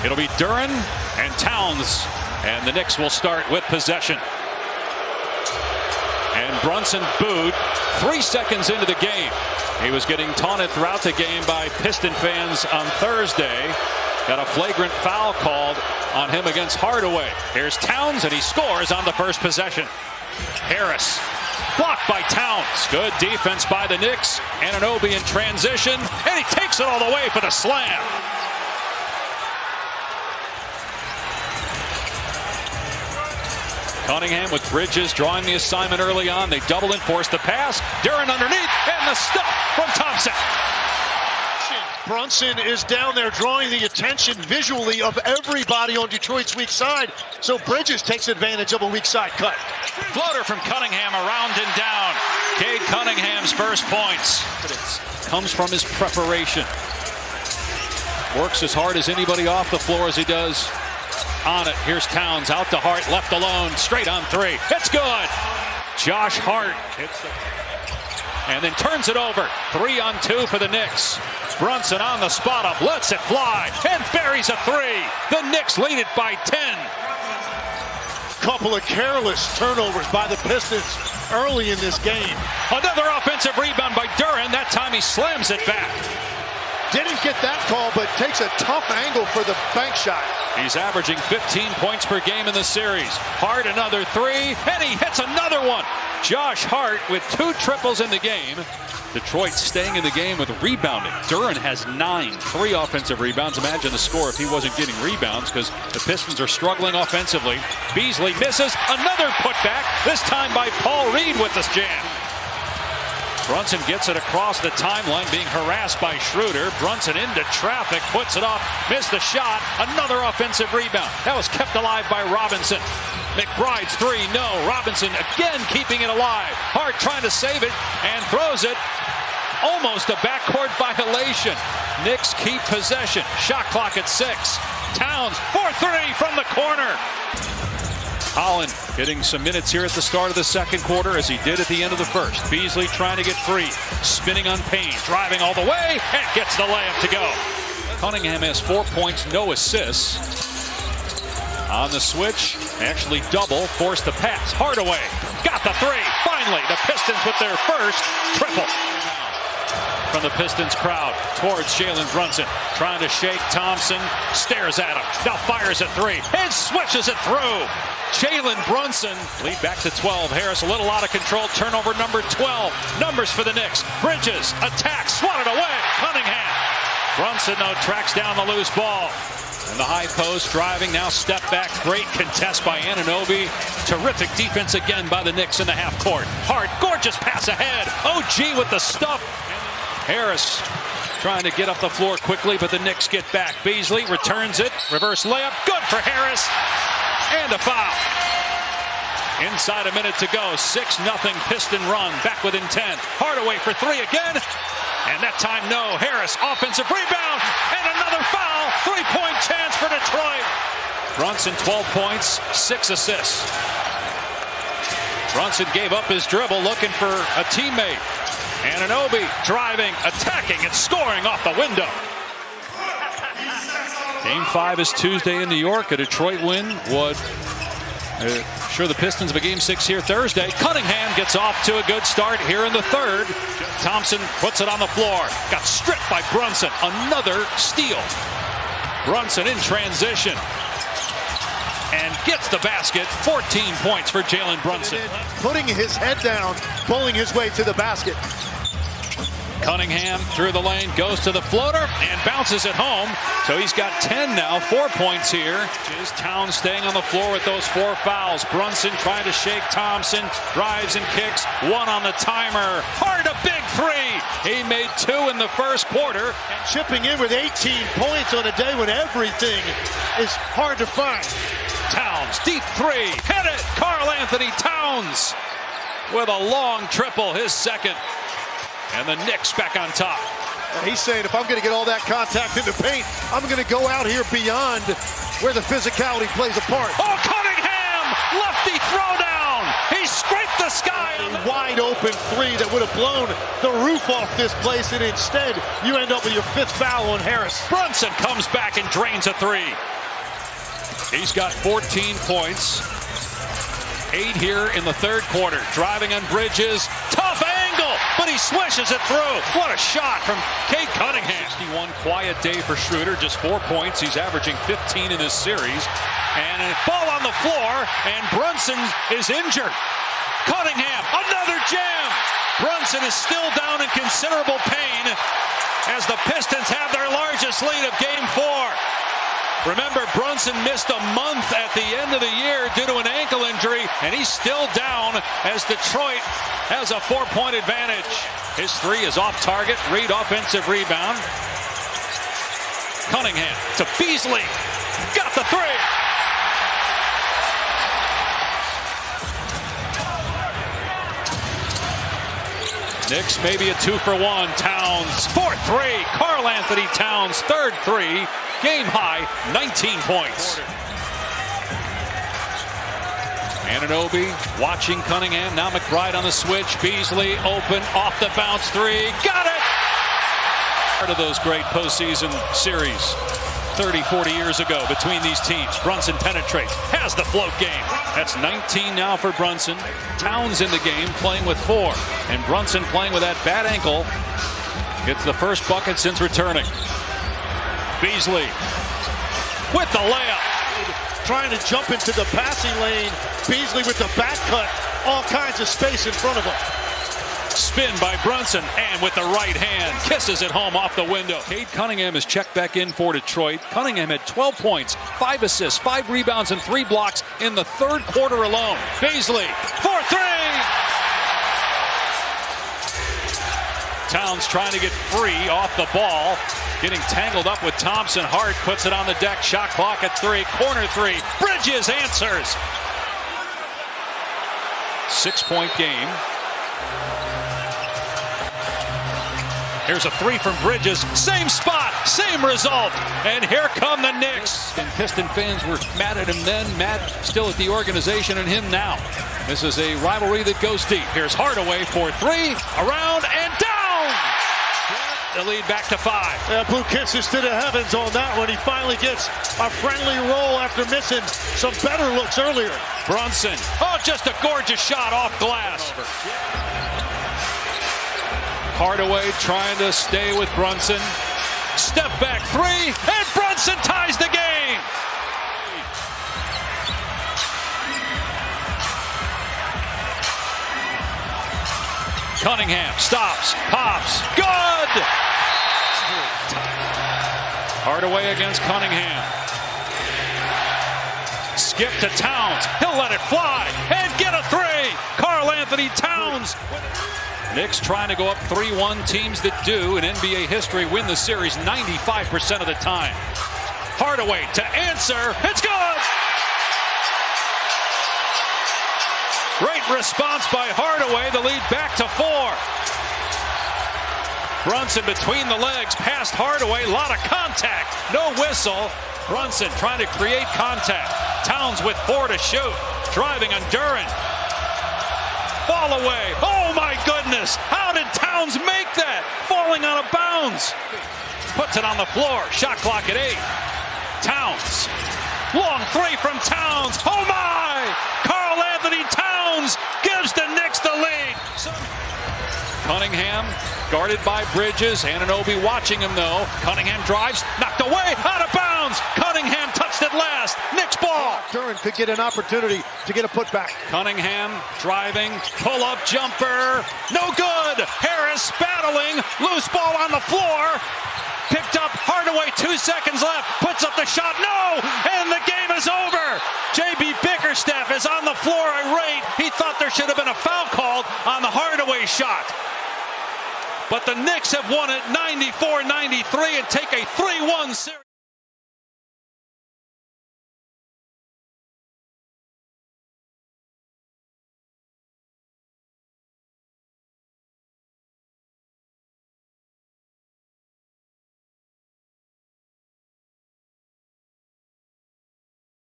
It'll be Duren and Towns, and the Knicks will start with possession. And Brunson booed 3 seconds into the game. He was getting taunted throughout the game by Piston fans on Thursday. Got a flagrant foul called on him against Hardaway. Here's Towns, and he scores on the first possession. Harris blocked by Towns. Good defense by the Knicks. Anunoby in transition, and he takes it all the way for the slam. Cunningham with Bridges drawing the assignment early on. They double and force the pass. Duren underneath, and the stuff from Thompson. Brunson is down there drawing the attention visually of everybody on Detroit's weak side. So Bridges takes advantage of a weak side cut. Floater from Cunningham around and down. Cade Cunningham's first points. Comes from his preparation. Works as hard as anybody off the floor as he does on it. Here's Towns out to Hart, left alone, straight on three. It's good. Josh Hart hits it and then turns it over. 3-on-2 for the Knicks. Brunson on the spot up, lets it fly, and buries a three. The Knicks lead it by 10. Couple of careless turnovers by the Pistons early in this game. Another offensive rebound by Duren. That time he slams it back. Didn't get that call, but takes a tough angle for the bank shot. He's averaging 15 points per game in the series. Hart another three, and he hits another one. Josh Hart with 2 triples in the game. Detroit staying in the game with rebounding. Duren has 9, 3 offensive rebounds. Imagine the score if he wasn't getting rebounds, because the Pistons are struggling offensively. Beasley misses, another putback, this time by Paul Reed with this jam. Brunson gets it across the timeline, being harassed by Schroeder. Brunson into traffic, puts it off, missed the shot. Another offensive rebound. That was kept alive by Robinson. McBride's three, no. Robinson again keeping it alive. Hart trying to save it and throws it. Almost a backcourt violation. Knicks keep possession. Shot clock at 6. Towns, 4-3 from the corner. Holland getting some minutes here at the start of the second quarter, as he did at the end of the first. Beasley trying to get free. Spinning on Payne. Driving all the way and gets the layup to go. Cunningham has 4 points, no assists. On the switch, actually double, forced the pass. Hardaway got the three. Finally, the Pistons with their first triple. From the Pistons crowd towards Jalen Brunson. Trying to shake Thompson. Stares at him. Now fires a three. And switches it through. Jalen Brunson lead back to 12. Harris a little out of control. Turnover number 12. Numbers for the Knicks. Bridges attacks. Swatted away. Cunningham. Brunson, though, tracks down the loose ball. And the high post driving, now step back. Great contest by Anunoby. Terrific defense again by the Knicks in the half court. Hart, gorgeous pass ahead. OG with the stuff. Harris trying to get up the floor quickly, but the Knicks get back. Beasley returns it. Reverse layup. Good for Harris. And a foul. Inside a minute to go. 6-0 Piston run. Back within 10. Hardaway for three again. And that time, no. Harris, offensive rebound. And another foul. 3-point chance for Detroit. Brunson, 12 points, 6 assists. Brunson gave up his dribble, looking for a teammate. Anunoby driving, attacking, and scoring off the window. Game 5 is Tuesday in New York. A Detroit win would assure the Pistons of a Game 6 here Thursday. Cunningham gets off to a good start here in the third. Thompson puts it on the floor. Got stripped by Brunson. Another steal. Brunson in transition. And gets the basket. 14 points for Jalen Brunson. Putting his head down, pulling his way to the basket. Cunningham through the lane, goes to the floater, and bounces it home. So he's got 10 now, 4 points here. Towns staying on the floor with those 4 fouls. Brunson trying to shake Thompson, drives and kicks. 1 on the timer. Hart, a big three. He made 2 in the first quarter. And chipping in with 18 points on a day when everything is hard to find. Towns, deep three. Hit it. Karl Anthony Towns with a long triple, his second. And the Knicks back on top. He's saying, if I'm going to get all that contact in the paint, I'm going to go out here beyond where the physicality plays a part. Oh, Cunningham! Lefty throwdown! He scraped the sky! A wide open three that would have blown the roof off this place, and instead you end up with your 5th foul on Harris. Brunson comes back and drains a three. He's got 14 points. 8 here in the third quarter. Driving on Bridges. Tough angle, but he swishes it through. What a shot from Cade Cunningham. 61 quiet day for Schroeder. Just 4 points. He's averaging 15 in this series. And a ball on the floor, and Brunson is injured. Cunningham, another jam. Brunson is still down in considerable pain as the Pistons have their largest lead of Game 4. Remember, Brunson missed a month at the end of the year due to an ankle injury, and he's still down as Detroit has a 4-point advantage. His 3 is off target. Reed offensive rebound. Cunningham to Beasley. Got the 3. Knicks maybe a 2-for-1. Towns, 4-3. Karl Anthony Towns, third 3. Game high, 19 points. Anunoby watching Cunningham. Now McBride on the switch. Beasley open, off the bounce 3. Got it! Part of those great postseason series 30, 40 years ago between these teams. Brunson penetrates, has the float game. That's 19 now for Brunson. Towns in the game playing with 4. And Brunson playing with that bad ankle. Gets the first bucket since returning. Beasley with the layup. Trying to jump into the passing lane. Beasley with the back cut. All kinds of space in front of him. Spin by Brunson, and with the right hand, kisses it home off the window. Cade Cunningham is checked back in for Detroit. Cunningham had 12 points, 5 assists, 5 rebounds, and 3 blocks in the third quarter alone. Beasley, 4-3! Towns trying to get free off the ball. Getting tangled up with Thompson. Hart puts it on the deck. Shot clock at 3. Corner 3. Bridges answers. 6-point game. Here's a 3 from Bridges. Same spot, same result. And here come the Knicks. And Piston fans were mad at him then, mad still at the organization and him now. This is a rivalry that goes deep. Here's Hardaway for 3. Around and down. The lead back to 5. Yeah, blue kisses to the heavens on that one. He finally gets a friendly roll after missing some better looks earlier. Brunson. Oh, just a gorgeous shot off glass. Hardaway trying to stay with Brunson. Step back 3, and Brunson ties the game. Cunningham stops, pops, good! Hardaway against Cunningham. Skip to Towns, he'll let it fly, and get a 3! Karl Anthony Towns. Knicks trying to go up 3-1. Teams that do in NBA history win the series 95% of the time. Hardaway to answer. It's good! Great response by Hardaway. The lead back to 4. Brunson between the legs. Past Hardaway. A lot of contact. No whistle. Brunson trying to create contact. Towns with 4 to shoot. Driving on Duran. Fall away. Oh my goodness. How did Towns make that? Falling out of bounds. Puts it on the floor. Shot clock at 8. Towns. Long 3 from Towns. Oh my! Karl Anthony Towns gives the Knicks the lead. Cunningham guarded by Bridges. Anunoby watching him though. Cunningham drives. Knocked away. Out of bounds. Cunningham touched it last. Knicks ball. Duran could get an opportunity to get a putback. Cunningham driving. Pull-up jumper. No good. Harris battling. Loose ball on the floor. Picked up. Hardaway. 2 seconds left. Puts up the shot. No! And the game is over. J.B. Bickerstaff is on the floor irate. He thought there should have been a foul called on the Hardaway shot. But the Knicks have won it 94-93 and take a 3-1 series.